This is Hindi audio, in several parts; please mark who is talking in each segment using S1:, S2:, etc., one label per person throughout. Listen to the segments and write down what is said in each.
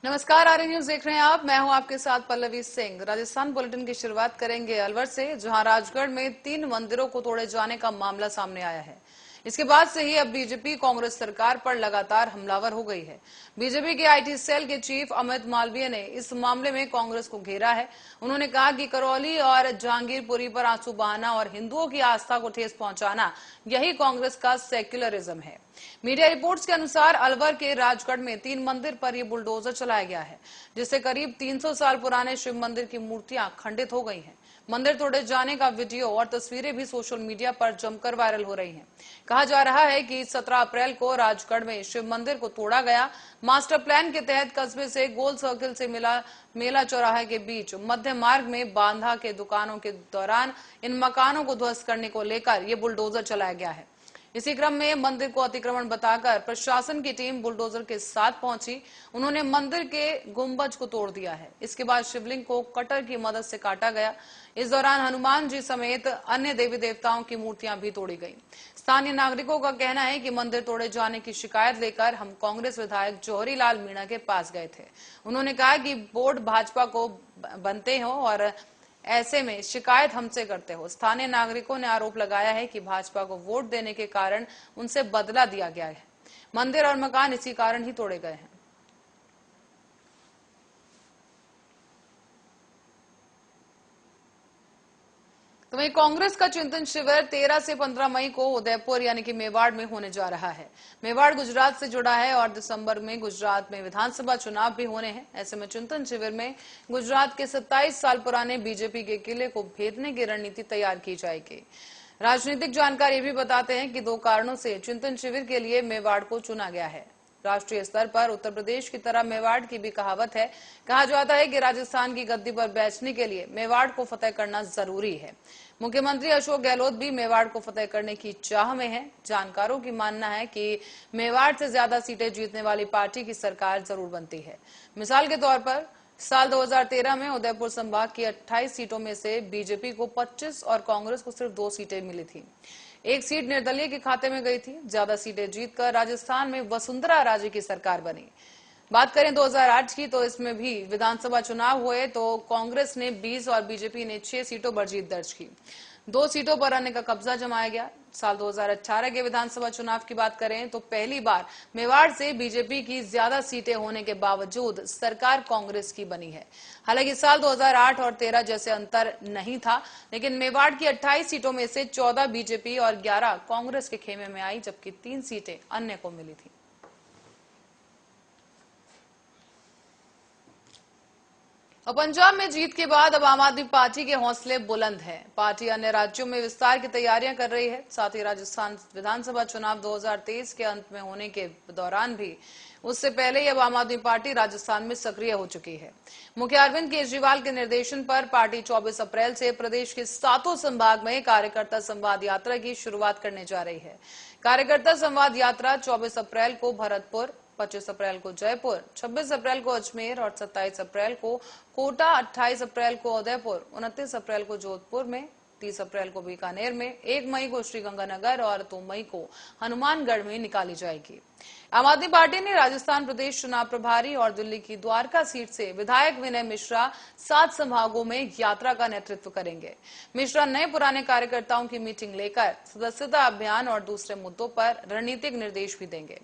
S1: नमस्कार, आर्य न्यूज देख रहे हैं आप। मैं हूं आपके साथ पल्लवी सिंह। राजस्थान बुलेटिन की शुरुआत करेंगे अलवर से, जहां राजगढ़ में 3 मंदिरों को तोड़े जाने का मामला सामने आया है। इसके बाद से ही अब बीजेपी कांग्रेस सरकार पर लगातार हमलावर हो गई है। बीजेपी के आईटी सेल के चीफ अमित मालवीय ने इस मामले में कांग्रेस को घेरा है। उन्होंने कहा कि करौली और जहांगीरपुरी पर आंसू बहाना और हिंदुओं की आस्था को ठेस पहुंचाना, यही कांग्रेस का सेक्युलरिज्म है। मीडिया रिपोर्ट्स के अनुसार अलवर के राजगढ़ में 3 मंदिर पर यह बुलडोजर चलाया गया है, जिससे करीब 300 साल पुराने शिव मंदिर की मूर्तियां खंडित हो गई हैं। मंदिर तोड़े जाने का वीडियो और तस्वीरें भी सोशल मीडिया पर जमकर वायरल हो रही हैं। कहा जा रहा है कि 17 अप्रैल को राजगढ़ में शिव मंदिर को तोड़ा गया। मास्टर प्लान के तहत कस्बे से गोल सर्किल से मेला चौराहे के बीच मध्य मार्ग में बांधा के दुकानों के दौरान इन मकानों को ध्वस्त करने को लेकर यह बुलडोजर चलाया गया है। इसी क्रम में मंदिर को अतिक्रमण बताकर प्रशासन की टीम बुलडोजर के साथ पहुंची। उन्होंने मंदिर के गुंबज को तोड़ दिया है। इसके बाद शिवलिंग को कटर की मदद से काटा गया। इस दौरान हनुमान जी समेत अन्य देवी देवताओं की मूर्तियां भी तोड़ी गई। स्थानीय नागरिकों का कहना है कि मंदिर तोड़े जाने की शिकायत लेकर हम कांग्रेस विधायक जौहरी लाल मीणा के पास गए थे। उन्होंने कहा कि बोर्ड भाजपा को बनते हो और ऐसे में शिकायत हमसे करते हो। स्थानीय नागरिकों ने आरोप लगाया है कि भाजपा को वोट देने के कारण उनसे बदला दिया गया है। मंदिर और मकान इसी कारण ही तोड़े गए हैं। तो वहीं कांग्रेस का चिंतन शिविर 13 से 15 मई को उदयपुर यानी कि मेवाड़ में होने जा रहा है। मेवाड़ गुजरात से जुड़ा है और दिसंबर में गुजरात में विधानसभा चुनाव भी होने हैं। ऐसे में चिंतन शिविर में गुजरात के 27 साल पुराने बीजेपी के किले को भेदने की रणनीति तैयार की जाएगी। राजनीतिक जानकार ये भी बताते हैं कि 2 कारणों से चिंतन शिविर के लिए मेवाड़ को चुना गया है। राष्ट्रीय स्तर पर उत्तर प्रदेश की तरह मेवाड़ की भी कहावत है। कहा जाता है कि राजस्थान की गद्दी पर बैठने के लिए मेवाड़ को फतेह करना जरूरी है। मुख्यमंत्री अशोक गहलोत भी मेवाड़ को फतेह करने की चाह में हैं। जानकारों की मानना है कि मेवाड़ से ज्यादा सीटें जीतने वाली पार्टी की सरकार जरूर बनती है। मिसाल के तौर पर साल 2013 में उदयपुर संभाग की 28 सीटों में से बीजेपी को 25 और कांग्रेस को सिर्फ 2 सीटें मिली थी। 1 सीट निर्दलीय के खाते में गई थी। ज्यादा सीटें जीतकर राजस्थान में वसुंधरा राजे की सरकार बनी। बात करें 2008 की, तो इसमें भी विधानसभा चुनाव हुए तो कांग्रेस ने 20 और बीजेपी ने 6 सीटों पर जीत दर्ज की। 2 सीटों पर अन्य का कब्जा जमाया गया। साल 2018 के विधानसभा चुनाव की बात करें तो पहली बार मेवाड़ से बीजेपी की ज्यादा सीटें होने के बावजूद सरकार कांग्रेस की बनी है। हालांकि साल 2008 और 13 जैसे अंतर नहीं था, लेकिन मेवाड़ की 28 सीटों में से 14 बीजेपी और 11 कांग्रेस के खेमे में आई, जबकि 3 सीटें अन्य को मिली थी। और पंजाब में जीत के बाद अब आम आदमी पार्टी के हौसले बुलंद हैं। पार्टी अन्य राज्यों में विस्तार की तैयारियां कर रही है। साथ ही राजस्थान विधानसभा चुनाव 2023 के अंत में होने के दौरान भी उससे पहले ही अब आम आदमी पार्टी राजस्थान में सक्रिय हो चुकी है। मुख्य अरविंद केजरीवाल के निर्देशन पर पार्टी 24 अप्रैल से प्रदेश के 7 संभाग में कार्यकर्ता संवाद यात्रा की शुरुआत करने जा रही है। कार्यकर्ता संवाद यात्रा 24 अप्रैल को भरतपुर, 25 अप्रैल को जयपुर, 26 अप्रैल को अजमेर और 27 अप्रैल को कोटा, 28 अप्रैल को उदयपुर, 29 अप्रैल को जोधपुर में, 30 अप्रैल को बीकानेर में, 1 मई को श्रीगंगानगर और 2 मई को हनुमानगढ़ में निकाली जाएगी। आम आदमी पार्टी ने राजस्थान प्रदेश चुनाव प्रभारी और दिल्ली की द्वारका सीट से विधायक विनय मिश्रा 7 संभागों में यात्रा का नेतृत्व करेंगे। मिश्रा नए पुराने कार्यकर्ताओं की मीटिंग लेकर सदस्यता अभियान और दूसरे मुद्दों पर रणनीतिक निर्देश भी देंगे।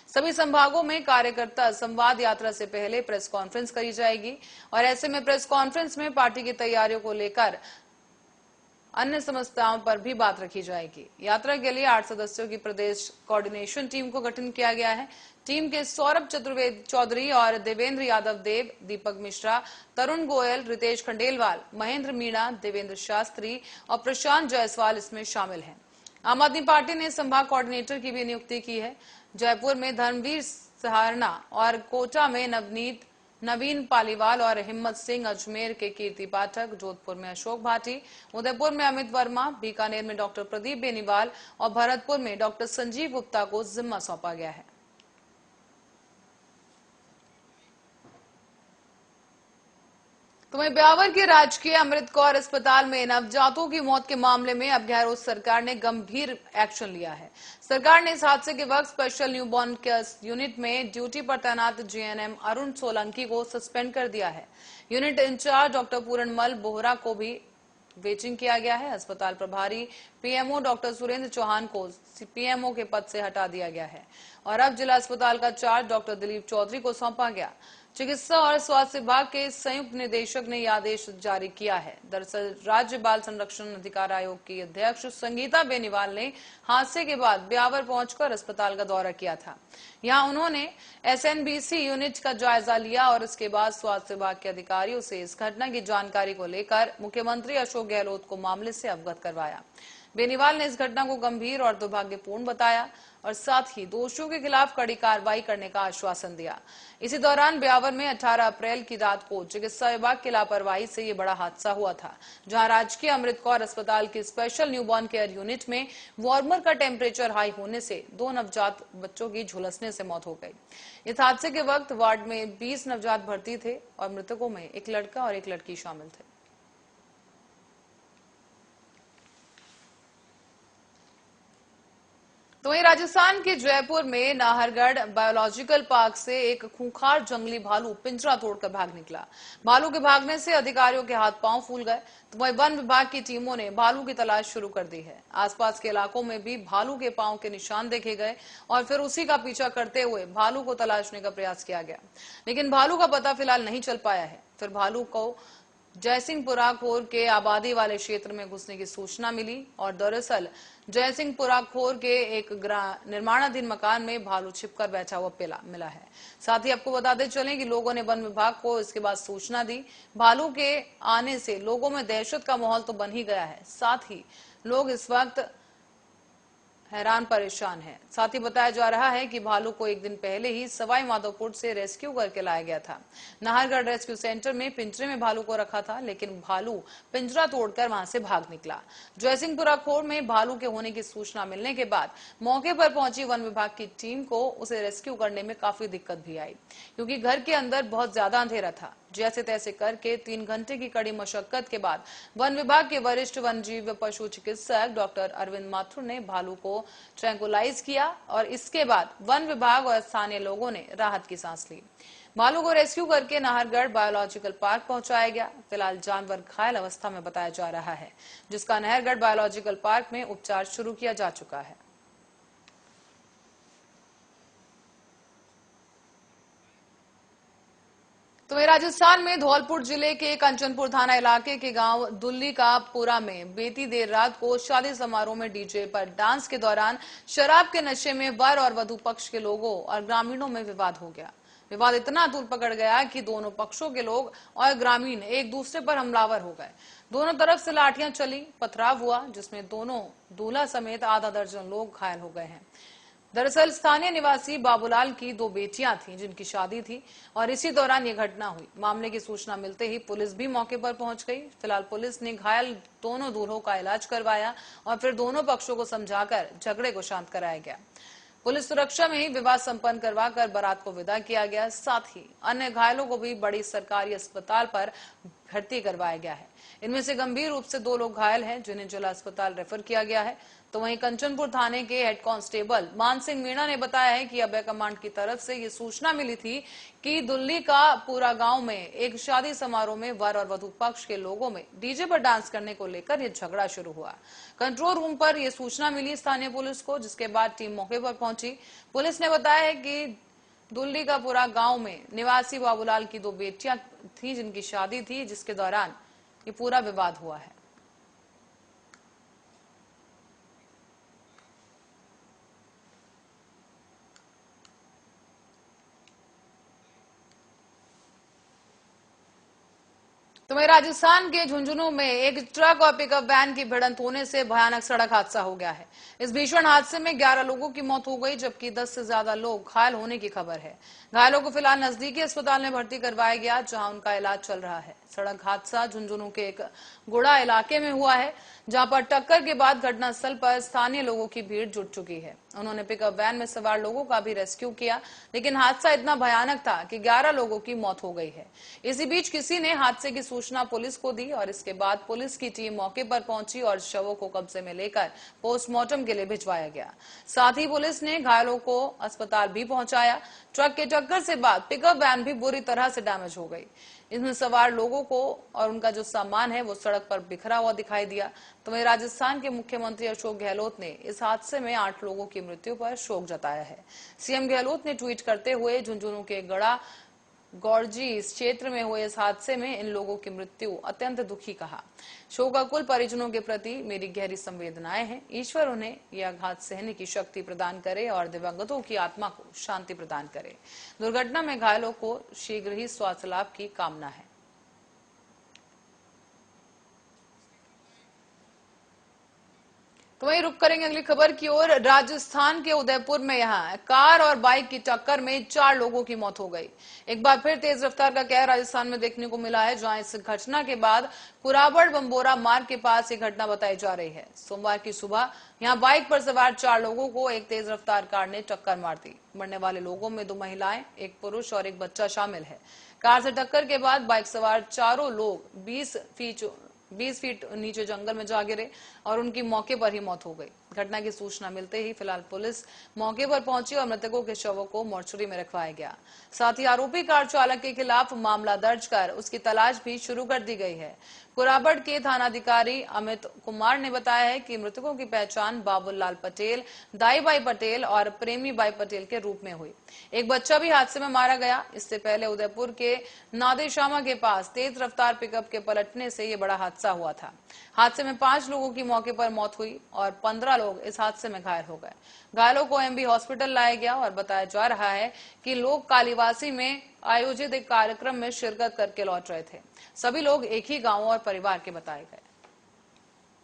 S1: सभी संभागों में कार्यकर्ता संवाद यात्रा से पहले प्रेस कॉन्फ्रेंस करी जाएगी और ऐसे में प्रेस कॉन्फ्रेंस में पार्टी की तैयारियों को लेकर अन्य समस्याओं पर भी बात रखी जाएगी। यात्रा के लिए 8 सदस्यों की प्रदेश कोऑर्डिनेशन टीम को गठन किया गया है। टीम के सौरभ चतुर्वेदी चौधरी और देवेंद्र यादव देव, दीपक मिश्रा, तरुण गोयल, रितेश खंडेलवाल, महेंद्र मीणा, देवेंद्र शास्त्री और प्रशांत जायसवाल इसमें शामिल हैं। आम आदमी पार्टी ने संभाग कोऑर्डिनेटर की भी नियुक्ति की है। जयपुर में धर्मवीर सहारणा और कोटा में नवीन पालीवाल और हिम्मत सिंह, अजमेर के कीर्ति पाठक, जोधपुर में अशोक भाटी, उदयपुर में अमित वर्मा, बीकानेर में डॉक्टर प्रदीप बेनीवाल और भरतपुर में डॉक्टर संजीव गुप्ता को जिम्मा सौंपा गया है। तो वहीं ब्यावर के राजकीय अमृत कौर अस्पताल में नवजातों की मौत के मामले में अब गहलोत सरकार ने गंभीर एक्शन लिया है। सरकार ने इस हादसे के वक्त स्पेशल न्यूबॉर्न केयर यूनिट में ड्यूटी पर तैनात जीएनएम अरुण सोलंकी को सस्पेंड कर दिया है। Unit incharge doctor Puranmal Bohra को भी बेचिंग किया गया है। अस्पताल प्रभारी पीएमओ डॉक्टर सुरेंद्र चौहान को पीएमओ के पद से हटा दिया गया है और अब जिला अस्पताल का चार्ज डॉक्टर दिलीप चौधरी को सौंपा गया। चिकित्सा और स्वास्थ्य विभाग के संयुक्त निदेशक ने यह आदेश जारी किया है। दरअसल राज्य बाल संरक्षण अधिकार आयोग की अध्यक्ष संगीता बेनीवाल ने हादसे के बाद ब्यावर पहुंचकर अस्पताल का दौरा किया था। यहां उन्होंने एसएनबीसी यूनिट का जायजा लिया और इसके बाद स्वास्थ्य विभाग के अधिकारियों से इस घटना की जानकारी को लेकर मुख्यमंत्री अशोक गहलोत को मामले से अवगत करवाया। बेनीवाल ने इस घटना को गंभीर और दुर्भाग्यपूर्ण बताया और साथ ही दोषियों के खिलाफ कड़ी कार्रवाई करने का आश्वासन दिया। इसी दौरान ब्यावर में 18 अप्रैल की रात को चिकित्सा विभाग की लापरवाही से ये बड़ा हादसा हुआ था, जहां राजकीय अमृत कौर अस्पताल की स्पेशल न्यूबॉर्न केयर यूनिट में वार्मर का टेम्परेचर हाई होने से 2 नवजात बच्चों की झुलसने से मौत हो गई। इस हादसे के वक्त वार्ड में 20 नवजात भर्ती थे और मृतकों में एक लड़का और एक लड़की शामिल थे। तो वहीं राजस्थान के जयपुर में नाहरगढ़ बायोलॉजिकल पार्क से एक खूंखार जंगली भालू पिंजरा तोड़कर भाग निकला। भालू के भागने से अधिकारियों के हाथ पांव फूल गए, तो वहीं वन विभाग की टीमों ने भालू की तलाश शुरू कर दी है। आसपास के इलाकों में भी भालू के पांव के निशान देखे गए और फिर उसी का पीछा करते हुए भालू को तलाशने का प्रयास किया गया, लेकिन भालू का पता फिलहाल नहीं चल पाया है। फिर भालू को जयसिंहपुरा खोर के आबादी वाले क्षेत्र में घुसने की सूचना मिली और दरअसल जयसिंहपुरा खोर के एक निर्माणाधीन मकान में भालू छिपकर बैठा हुआ मिला है। साथ ही आपको बताते चलें कि लोगों ने वन विभाग को इसके बाद सूचना दी। भालू के आने से लोगों में दहशत का माहौल तो बन ही गया है, साथ ही लोग इस वक्त हैरान परेशान है। साथ ही बताया जा रहा है कि भालू को एक दिन पहले ही सवाई माधोपुर से रेस्क्यू करके लाया गया था। नाहरगढ़ रेस्क्यू सेंटर में पिंजरे में भालू को रखा था, लेकिन भालू पिंजरा तोड़कर वहां से भाग निकला। जयसिंहपुरा खोर में भालू के होने की सूचना मिलने के बाद मौके पर पहुंची वन विभाग की टीम को उसे रेस्क्यू करने में काफी दिक्कत भी आई, क्योंकि घर के अंदर बहुत ज्यादा अंधेरा था। जैसे तैसे करके 3 घंटे की कड़ी मशक्कत के बाद वन विभाग के वरिष्ठ वन्यजीव पशु चिकित्सक डॉक्टर अरविंद माथुर ने भालू को ट्रैंकुलाइज किया और इसके बाद वन विभाग और स्थानीय लोगों ने राहत की सांस ली। भालू को रेस्क्यू करके नाहरगढ़ बायोलॉजिकल पार्क पहुंचाया गया। फिलहाल जानवर घायल अवस्था में बताया जा रहा है, जिसका नाहरगढ़ बायोलॉजिकल पार्क में उपचार शुरू किया जा चुका है। तो वहीं राजस्थान में धौलपुर जिले के कंचनपुर थाना इलाके के गांव दुल्ली का पुरा में बीती देर रात को शादी समारोह में डीजे पर डांस के दौरान शराब के नशे में वर और वधु पक्ष के लोगों और ग्रामीणों में विवाद हो गया। विवाद इतना दूर पकड़ गया कि दोनों पक्षों के लोग और ग्रामीण एक दूसरे पर हमलावर हो गए। दोनों तरफ से लाठियां चली, पथराव हुआ, जिसमें दोनों दूल्हा समेत आधा दर्जन लोग घायल हो गए हैं। दरअसल स्थानीय निवासी बाबूलाल की 2 बेटियां थीं जिनकी शादी थी और इसी दौरान ये घटना हुई। मामले की सूचना मिलते ही पुलिस भी मौके पर पहुंच गई। फिलहाल पुलिस ने घायल दोनों दूल्हों का इलाज करवाया और फिर दोनों पक्षों को समझाकर झगड़े को शांत कराया गया। पुलिस सुरक्षा में ही विवाह संपन्न करवाकर बारात को विदा किया गया। साथ ही अन्य घायलों को भी बड़ी सरकारी अस्पताल पर भर्ती करवाया गया है। इनमें से गंभीर रूप से 2 लोग घायल हैं, जिन्हें जिला अस्पताल रेफर किया गया है। तो वहीं कंचनपुर थाने के हेड कांस्टेबल मान सिंह मीणा ने बताया है कि अभय कमांड की तरफ से ये सूचना मिली थी कि दुल्ली का पूरा गांव में एक शादी समारोह में वर और वधु पक्ष के लोगों में डीजे पर डांस करने को लेकर ये झगड़ा शुरू हुआ। कंट्रोल रूम पर यह सूचना मिली स्थानीय पुलिस को, जिसके बाद टीम मौके पर पहुंची। पुलिस ने बताया है कि दुल्ली का पूरा गांव में निवासी बाबूलाल की 2 बेटियां थी जिनकी शादी थी, जिसके दौरान ये पूरा विवाद हुआ है। तो वहीं राजस्थान के झुंझुनू में एक ट्रक और पिकअप वैन की भिड़ंत होने से भयानक सड़क हादसा हो गया है। इस भीषण हादसे में 11 लोगों की मौत हो गई, जबकि 10 से ज्यादा लोग घायल होने की खबर है। घायलों को फिलहाल नजदीकी अस्पताल में भर्ती करवाया गया, जहां उनका इलाज चल रहा है। सड़क हादसा झुंझुनू के एक गुड़ा इलाके में हुआ है, जहां पर टक्कर के बाद घटनास्थल पर स्थानीय लोगों की भीड़ जुट चुकी है। उन्होंने पिकअप वैन में सवार लोगों का भी रेस्क्यू किया, लेकिन हादसा इतना भयानक था कि 11 लोगों की मौत हो गई है। इसी बीच किसी ने हादसे की सूचना पुलिस को दी और इसके बाद पुलिस की टीम मौके पर पहुंची और शवों को कब्जे में लेकर पोस्टमार्टम के लिए भिजवाया गया। साथ ही पुलिस ने घायलों को अस्पताल भी पहुंचाया। ट्रक के टक्कर से बाद पिकअप वैन भी बुरी तरह से डैमेज हो गई। इसमें सवार लोगों को और उनका जो सामान है वो सड़क पर बिखरा हुआ दिखाई दिया। तो वहीं राजस्थान के मुख्यमंत्री अशोक गहलोत ने इस हादसे में 8 लोगों की मृत्यु पर शोक जताया है। सीएम गहलोत ने ट्वीट करते हुए झुंझुनू के गड़ा गौरजी इस क्षेत्र में हुए इस हादसे में इन लोगों की मृत्यु अत्यंत दुखी कहा। शोकाकुल परिजनों के प्रति मेरी गहरी संवेदनाएं हैं। ईश्वर उन्हें यह आघात सहने की शक्ति प्रदान करे और दिवंगतों की आत्मा को शांति प्रदान करे। दुर्घटना में घायलों को शीघ्र ही स्वास्थ्य लाभ की कामना है। तो वहीं रुक करेंगे अगली खबर की ओर। राजस्थान के उदयपुर में यहां कार और बाइक की टक्कर में 4 लोगों की मौत हो गई। एक बार फिर तेज रफ्तार का कहर राजस्थान में देखने को मिला है, जहां इस घटना के बाद कुराबड़ बंबोरा मार्ग के पास ये घटना बताई जा रही है। सोमवार की सुबह यहां बाइक पर सवार 4 लोगों को एक तेज रफ्तार कार ने टक्कर मार दी। मरने वाले लोगों में 2 महिलाएं, एक पुरुष और एक बच्चा शामिल है। कार से टक्कर के बाद बाइक सवार चारों लोग 20 फीट नीचे जंगल में जा गिरे और उनकी मौके पर ही मौत हो गई। घटना की सूचना मिलते ही फिलहाल पुलिस मौके पर पहुंची और मृतकों के शवों को मोर्चरी में रखवाया गया। साथ ही आरोपी कार चालक के खिलाफ मामला दर्ज कर उसकी तलाश भी शुरू कर दी गई है। कुराबड़ के थानाधिकारी अमित कुमार ने बताया है कि मृतकों की पहचान बाबूलाल पटेल, दाईबाई पटेल और प्रेमी बाई पटेल के रूप में हुई। एक बच्चा भी हादसे में मारा गया। इससे पहले उदयपुर के नादेशामा के पास तेज रफ्तार पिकअप के पलटने से यह बड़ा हादसा हुआ था। हादसे में 5 लोगों की मौके पर मौत हुई और 15 लोग इस हादसे में घायल हो गए। घायलों को एमबी हॉस्पिटल लाया गया और बताया जा रहा है कि लोग कालीवासी में आयोजित एक कार्यक्रम में शिरकत करके लौट रहे थे। सभी लोग एक ही गांव और परिवार के बताए गए।